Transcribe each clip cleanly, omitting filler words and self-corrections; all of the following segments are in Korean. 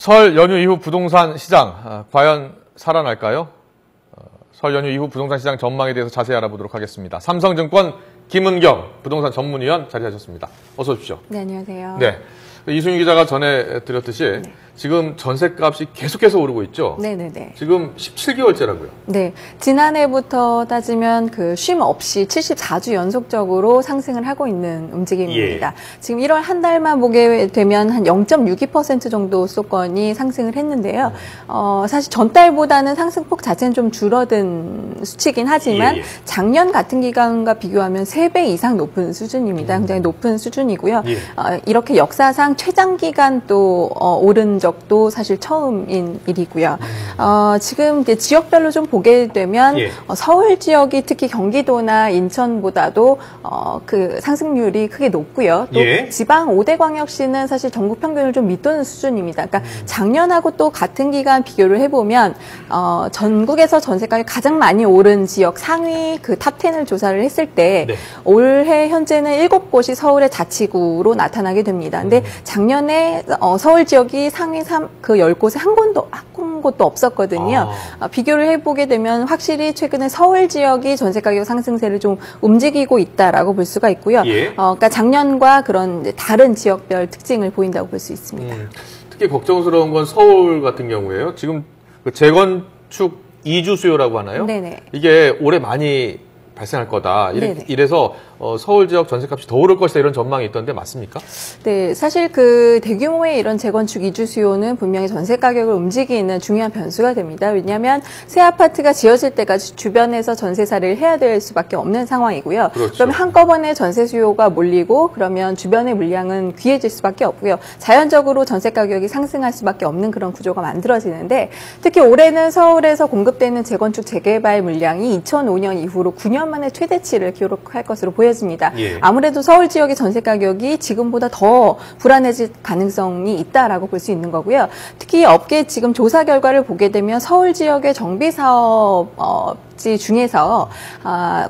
설 연휴 이후 부동산 시장 과연 살아날까요? 설 연휴 이후 부동산 시장 전망에 대해서 자세히 알아보도록 하겠습니다. 삼성증권 김은경 부동산 전문위원 자리하셨습니다. 어서 오십시오. 네, 안녕하세요. 네, 이승윤 기자가 전에 드렸듯이 지금 전셋값이 계속해서 오르고 있죠? 네네네. 지금 17개월째라고요? 네. 지난해부터 따지면 그 쉼 없이 74주 연속적으로 상승을 하고 있는 움직임입니다. 지금 1월 한 달만 보게 되면 한 0.62% 정도 수도권이 상승을 했는데요. 사실 전달보다는 상승폭 자체는 좀 줄어든 수치긴 하지만 작년 같은 기간과 비교하면 3배 이상 높은 수준입니다. 굉장히 높은 수준이고요. 이렇게 역사상 최장기간 또 오른 적도 사실 처음인 일이고요. 지금 이제 지역별로 좀 보게 되면 서울 지역이 특히 경기도나 인천보다도 그 상승률이 크게 높고요. 또 지방 5대 광역시는 사실 전국 평균을 좀 밑도는 수준입니다. 그러니까 작년하고 또 같은 기간 비교를 해보면 전국에서 전세가가 가장 많이 오른 지역 상위 그 탑10을 조사를 했을 때 올해 현재는 7곳이 서울의 자치구로 나타나게 됩니다. 근데 작년에 서울 지역이 상위 그 10곳에 한 곳도 없었거든요. 비교를 해보게 되면 확실히 최근에 서울 지역이 전세가격 상승세를 좀 움직이고 있다라고 볼 수가 있고요. 그러니까 작년과 그런 다른 지역별 특징을 보인다고 볼 수 있습니다. 특히 걱정스러운 건 서울 같은 경우에요. 지금 그 재건축 이주 수요라고 하나요? 네네. 이게 올해 많이 발생할 거다. 이래서 서울 지역 전세값이 더 오를 것이다 이런 전망이 있던데 맞습니까? 네, 사실 그 대규모의 이런 재건축 이주 수요는 분명히 전세 가격을 움직이는 중요한 변수가 됩니다. 왜냐하면 새 아파트가 지어질 때까지 주변에서 전세살이를 해야 될 수밖에 없는 상황이고요. 그러면 한꺼번에 전세 수요가 몰리고 그러면 주변의 물량은 귀해질 수밖에 없고요. 자연적으로 전세 가격이 상승할 수밖에 없는 그런 구조가 만들어지는데 특히 올해는 서울에서 공급되는 재건축 재개발 물량이 2005년 이후로 9년 만에 최대치를 기록할 것으로 보여집니다. 아무래도 서울 지역의 전세 가격이 지금보다 더 불안해질 가능성이 있다라고 볼 수 있는 거고요. 특히 업계 지금 조사 결과를 보게 되면 서울 지역의 정비 사업지 중에서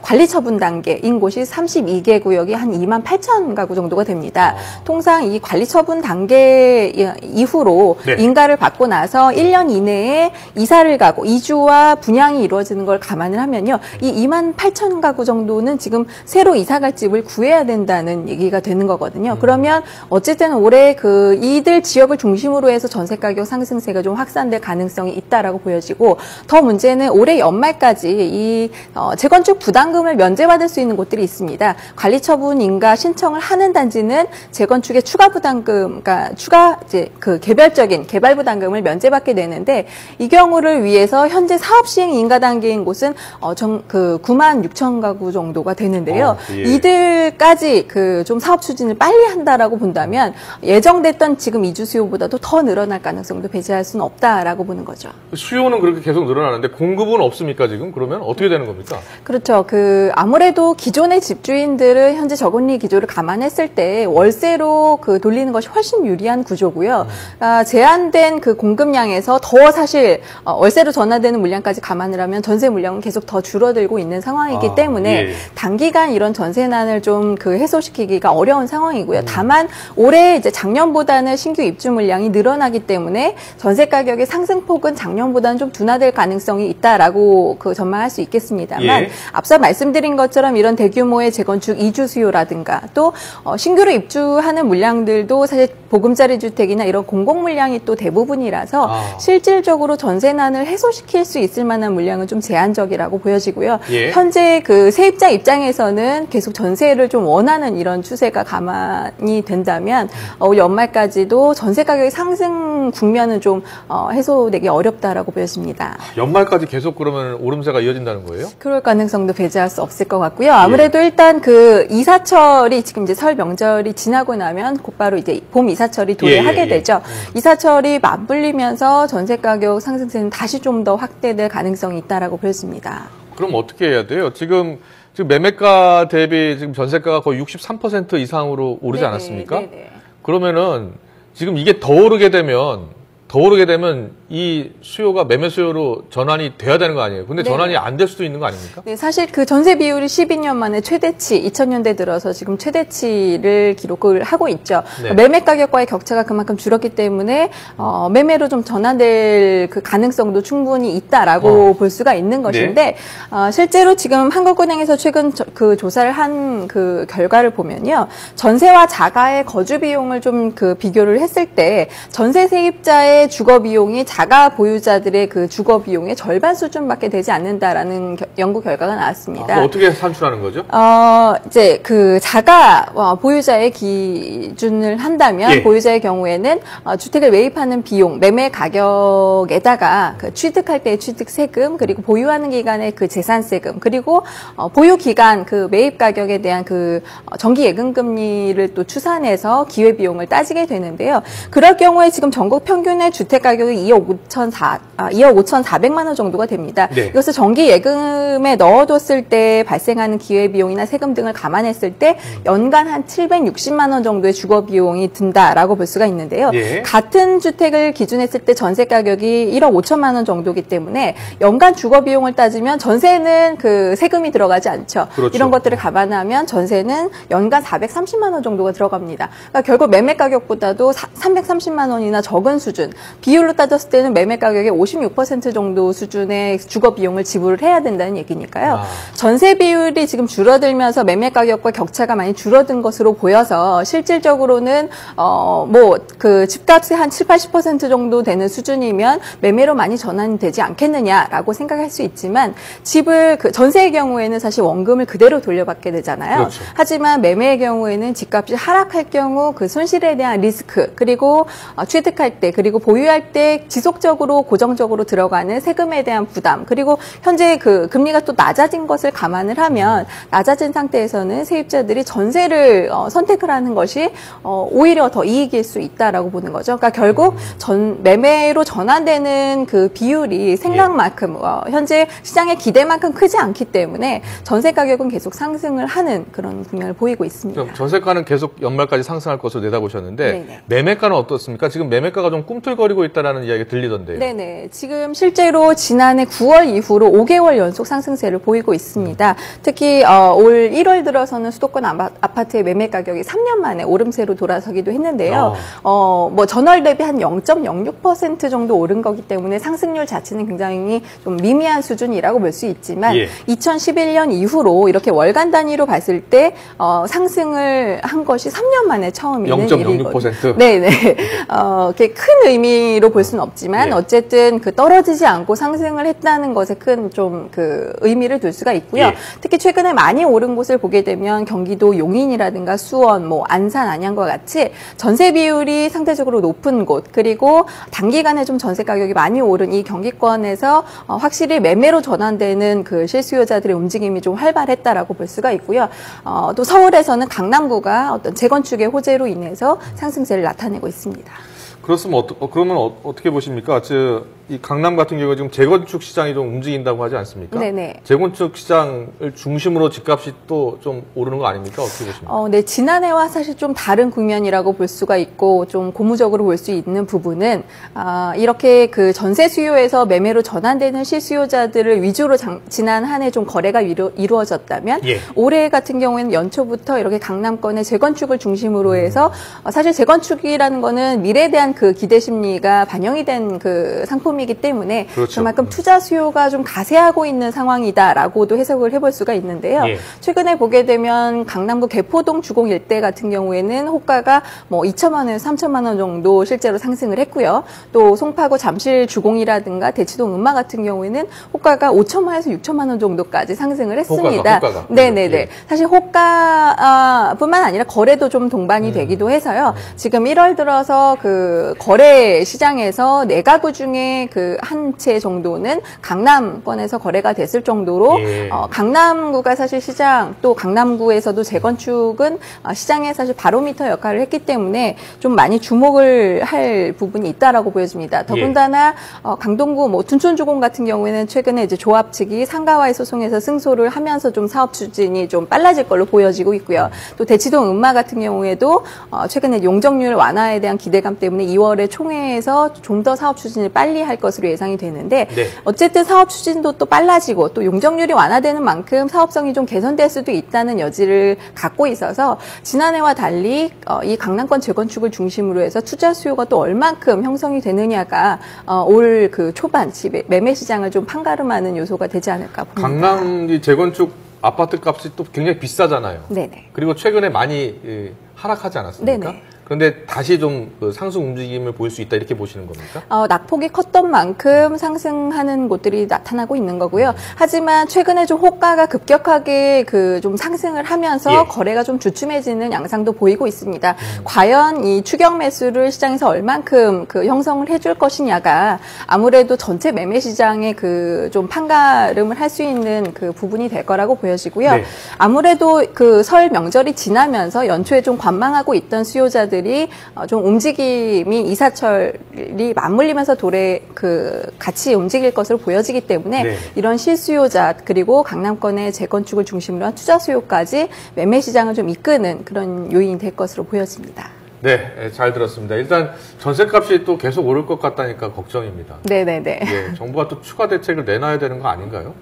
관리 처분 단계인 곳이 32개 구역이 한 2만 8천 가구 정도가 됩니다. 통상 이 관리 처분 단계 이후로 인가를 받고 나서 1년 이내에 이사를 가고 이주와 분양이 이루어지는 걸 감안을 하면요. 이 2만 8천 가구 정도는 지금 새로 이사갈 집을 구해야 된다는 얘기가 되는 거거든요. 그러면 어쨌든 올해 그 이들 지역을 중심으로 해서 전세 가격 상승세가 좀 확산될 가능성이 있다라고 보여지고 더 문제는 올해 연말까지 이 재건축 부담금을 면제받을 수 있는 곳들이 있습니다. 관리처분 인가 신청을 하는 단지는 재건축의 추가 부담금, 그러니까 추가 이제 그 개별적인 개발 부담금을 면제받게 되는데 이 경우를 위해서 현재 사업 시행 인가 단계인 곳은 그 9만 6천 가구 정도가 되는데요. 이들까지 그 좀 사업 추진을 빨리 한다라고 본다면 예정됐던 지금 이주 수요보다도 더 늘어날 가능성도 배제할 수는 없다라고 보는 거죠. 수요는 그렇게 계속 늘어나는데 공급은 없습니까 지금? 그러면 어떻게 되는 겁니까? 그렇죠. 그 아무래도 기존의 집주인들은 현재 저금리 기조를 감안했을 때 월세로 그 돌리는 것이 훨씬 유리한 구조고요. 제한된 그 공급량에서 더 사실 월세로 전환되는 물량까지 감안을 하면 전세 물량은 계속 더 줄어들고 있는 상황이기 때문에 단기간 이런 전세난을 좀 그 해소시키기가 어려운 상황이고요. 다만 올해 이제 작년보다는 신규 입주 물량이 늘어나기 때문에 전세 가격의 상승폭은 작년보다는 좀 둔화될 가능성이 있다라고 그 전망할 수 있겠습니다만 앞서 말씀드린 것처럼 이런 대규모의 재건축 이주 수요라든가 또 신규로 입주하는 물량들도 사실 보금자리 주택이나 이런 공공 물량이 또 대부분이라서 실질적으로 전세난을 해소시킬 수 있을 만한 물량은 좀 제한적이라고 보여지고요. 현재 그 세입자 입장에서는 계속 전세를 좀 원하는 이런 추세가 가만히 된다면 연말까지도 전세 가격의 상승 국면은 좀 해소되기 어렵다라고 보여집니다. 연말까지 계속 그러면 오름세가 이어진다는 거예요? 그럴 가능성도 배제할 수 없을 것 같고요. 아무래도 일단 그 이사철이 지금 이제 설 명절이 지나고 나면 곧바로 이제 봄 이사철이 도래하게 되죠. 이사철이 맞물리면서 전세 가격 상승세는 다시 좀 더 확대될 가능성이 있다라고 보여집니다. 그럼 어떻게 해야 돼요? 지금 매매가 대비 지금 전세가가 거의 63% 이상으로 오르지 않았습니까? 그러면은 지금 이게 더 오르게 되면 이 수요가 매매 수요로 전환이 돼야 되는 거 아니에요? 근데 네. 전환이 안 될 수도 있는 거 아닙니까? 네, 사실 그 전세 비율이 12년 만에 최대치, 2000년대 들어서 지금 최대치를 기록을 하고 있죠. 네. 매매 가격과의 격차가 그만큼 줄었기 때문에 매매로 좀 전환될 그 가능성도 충분히 있다라고 볼 수가 있는 것인데 실제로 지금 한국은행에서 최근 그 조사를 한 그 결과를 보면요, 전세와 자가의 거주 비용을 좀 그 비교를 했을 때 전세 세입자의 주거 비용이 자가 보유자들의 그 주거 비용의 절반 수준밖에 되지 않는다라는 연구 결과가 나왔습니다. 어떻게 산출하는 거죠? 이제 그 자가 보유자의 기준을 한다면 예. 보유자의 경우에는 주택을 매입하는 비용, 매매 가격에다가 그 취득할 때의 취득 세금, 그리고 보유하는 기간의 그 재산 세금, 그리고 보유 기간 그 매입 가격에 대한 그 정기 예금 금리를 또 추산해서 기회 비용을 따지게 되는데요. 그럴 경우에 지금 전국 평균의 주택 가격이 2억 5,400만 원 정도가 됩니다. 네. 이것을 정기 예금에 넣어뒀을 때 발생하는 기회 비용이나 세금 등을 감안했을 때 연간 한 760만 원 정도의 주거 비용이 든다라고 볼 수가 있는데요. 예. 같은 주택을 기준했을 때 전세 가격이 1억 5천만 원 정도이기 때문에 연간 주거 비용을 따지면 전세는 그 세금이 들어가지 않죠. 그렇죠. 이런 것들을 감안하면 전세는 연간 430만 원 정도가 들어갑니다. 그러니까 결국 매매 가격보다도 330만 원이나 적은 수준, 비율로 따졌을 때는 매매 가격의 56% 정도 수준의 주거 비용을 지불을 해야 된다는 얘기니까요. 전세 비율이 지금 줄어들면서 매매 가격과 격차가 많이 줄어든 것으로 보여서 실질적으로는 뭐 그 집값이 한 70-80% 정도 되는 수준이면 매매로 많이 전환이 되지 않겠느냐라고 생각할 수 있지만, 집을 그 전세의 경우에는 사실 원금을 그대로 돌려받게 되잖아요. 그렇죠. 하지만 매매의 경우에는 집값이 하락할 경우 그 손실에 대한 리스크, 그리고 취득할 때, 그리고 보유할 때 지속적으로 고정적으로 들어가는 세금에 대한 부담, 그리고 현재 그 금리가 또 낮아진 것을 감안을 하면 낮아진 상태에서는 세입자들이 전세를 선택을 하는 것이 오히려 더 이익일 수 있다라고 보는 거죠. 그러니까 결국 매매로 전환되는 그 비율이 생각만큼 현재 시장의 기대만큼 크지 않기 때문에 전세 가격은 계속 상승을 하는 그런 국면을 보이고 있습니다. 그럼 전세가는 계속 연말까지 상승할 것으로 내다보셨는데 네네. 매매가는 어떻습니까? 지금 매매가가 좀 꿈틀거리고 있다는 이야기가 들리던데요. 네네. 지금 실제로 지난해 9월 이후로 5개월 연속 상승세를 보이고 있습니다. 특히 올 1월 들어서는 수도권 아파트의 매매 가격이 3년 만에 오름세로 돌아서기도 했는데요. 뭐 전월 대비 한 0.06% 정도 오른 거기 때문에 상승률 자체는 굉장히 좀 미미한 수준이라고 볼 수 있지만, 예. 2011년 이후로 이렇게 월간 단위로 봤을 때 상승을 한 것이 3년 만에 처음 있는 0.06%? 네네. 그게 큰 의미로 볼 수는 없지만, 예. 어쨌든 그 떨어지지 않고 상승을 했다는 것에 큰 좀 그 의미를 둘 수가 있고요. 예. 특히 최근에 많이 오른 곳을 보게 되면 경기도 용인이라든가 수원, 뭐 안산, 안양과 같이 전세 비율이 상대적으로 높은 곳, 그리고 단기간에 좀 전세 가격이 많이 오른 이 경기권에서 확실히 매매로 전환되는 그 실수요자들의 움직임이 좀 활발했다라고 볼 수가 있고요. 또 서울에서는 강남구가 어떤 재건축의 호재로 인해서 상승세를 나타내고 있습니다. 그렇으면 그러면 어떻게 보십니까? 이 강남 같은 경우에 지금 재건축 시장이 좀 움직인다고 하지 않습니까? 네네. 재건축 시장을 중심으로 집값이 또 좀 오르는 거 아닙니까? 어떻게 보십니까? 네, 지난해와 사실 좀 다른 국면이라고 볼 수가 있고, 좀 고무적으로 볼 수 있는 부분은, 이렇게 그 전세 수요에서 매매로 전환되는 실수요자들을 위주로 지난 한 해 좀 거래가 이루어졌다면, 예. 올해 같은 경우에는 연초부터 이렇게 강남권의 재건축을 중심으로 해서, 사실 재건축이라는 거는 미래에 대한 그 기대 심리가 반영이 된 그 상품이기 때문에, 그렇죠. 그만큼 투자 수요가 좀 가세하고 있는 상황이다라고도 해석을 해볼 수가 있는데요. 예. 최근에 보게 되면 강남구 개포동 주공 일대 같은 경우에는 호가가 뭐 2천만 원에서 3천만 원 정도 실제로 상승을 했고요. 또 송파구 잠실 주공이라든가 대치동 음마 같은 경우에는 호가가 5천만 원에서 6천만 원 정도까지 상승을 했습니다. 호가가. 네네네. 예. 사실 호가뿐만 아니라 거래도 좀 동반이 되기도 해서요. 지금 1월 들어서 그 거래 시장에서 4가구 중에 그 한 채 정도는 강남권에서 거래가 됐을 정도로 예. 강남구가 사실 시장, 또 강남구에서도 재건축은 시장에 사실 바로미터 역할을 했기 때문에 좀 많이 주목을 할 부분이 있다라고 보여집니다. 더군다나 강동구 뭐 둔촌주공 같은 경우에는 최근에 이제 조합 측이 상가와의 소송에서 승소를 하면서 좀 사업 추진이 좀 빨라질 걸로 보여지고 있고요. 또 대치동 음마 같은 경우에도 최근에 용적률 완화에 대한 기대감 때문에 2월에 총회에서 좀 더 사업 추진을 빨리 할 것으로 예상이 되는데 네. 어쨌든 사업 추진도 또 빨라지고 또 용적률이 완화되는 만큼 사업성이 좀 개선될 수도 있다는 여지를 갖고 있어서 지난해와 달리 이 강남권 재건축을 중심으로 해서 투자 수요가 또 얼만큼 형성이 되느냐가 올 그 초반치 매매 시장을 좀 판가름하는 요소가 되지 않을까 봅니다. 강남 이 재건축 아파트 값이 또 굉장히 비싸잖아요. 네네. 그리고 최근에 많이 하락하지 않았습니까? 네네. 그런데 다시 좀 그 상승 움직임을 보일 수 있다 이렇게 보시는 겁니까? 낙폭이 컸던 만큼 상승하는 곳들이 나타나고 있는 거고요. 하지만 최근에 좀 호가가 급격하게 그 좀 상승을 하면서 예. 거래가 좀 주춤해지는 양상도 보이고 있습니다. 과연 이 추격 매수를 시장에서 얼만큼 그 형성을 해줄 것이냐가 아무래도 전체 매매 시장의 그 좀 판가름을 할 수 있는 그 부분이 될 거라고 보여지고요. 네. 아무래도 그 설 명절이 지나면서 연초에 좀 관망하고 있던 수요자들이 좀 움직임이 이사철이 맞물리면서 같이 움직일 것으로 보여지기 때문에 네. 이런 실수요자 그리고 강남권의 재건축을 중심으로 한 투자 수요까지 매매 시장을 좀 이끄는 그런 요인이 될 것으로 보여집니다. 네, 잘 들었습니다. 일단 전셋값이 또 계속 오를 것 같다니까 걱정입니다. 네네네. 예, 정부가 또 추가 대책을 내놔야 되는 거 아닌가요?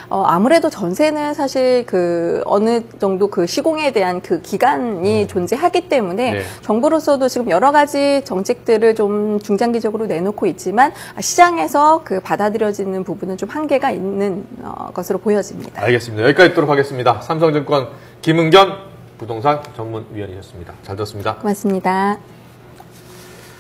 아무래도 전세는 사실 그 어느 정도 그 시공에 대한 그 기간이 존재하기 때문에 네. 정부로서도 지금 여러 가지 정책들을 좀 중장기적으로 내놓고 있지만 시장에서 그 받아들여지는 부분은 좀 한계가 있는 것으로 보여집니다. 알겠습니다. 여기까지 듣도록 하겠습니다. 삼성증권 김은견 부동산 전문위원이셨습니다. 잘 들었습니다. 고맙습니다.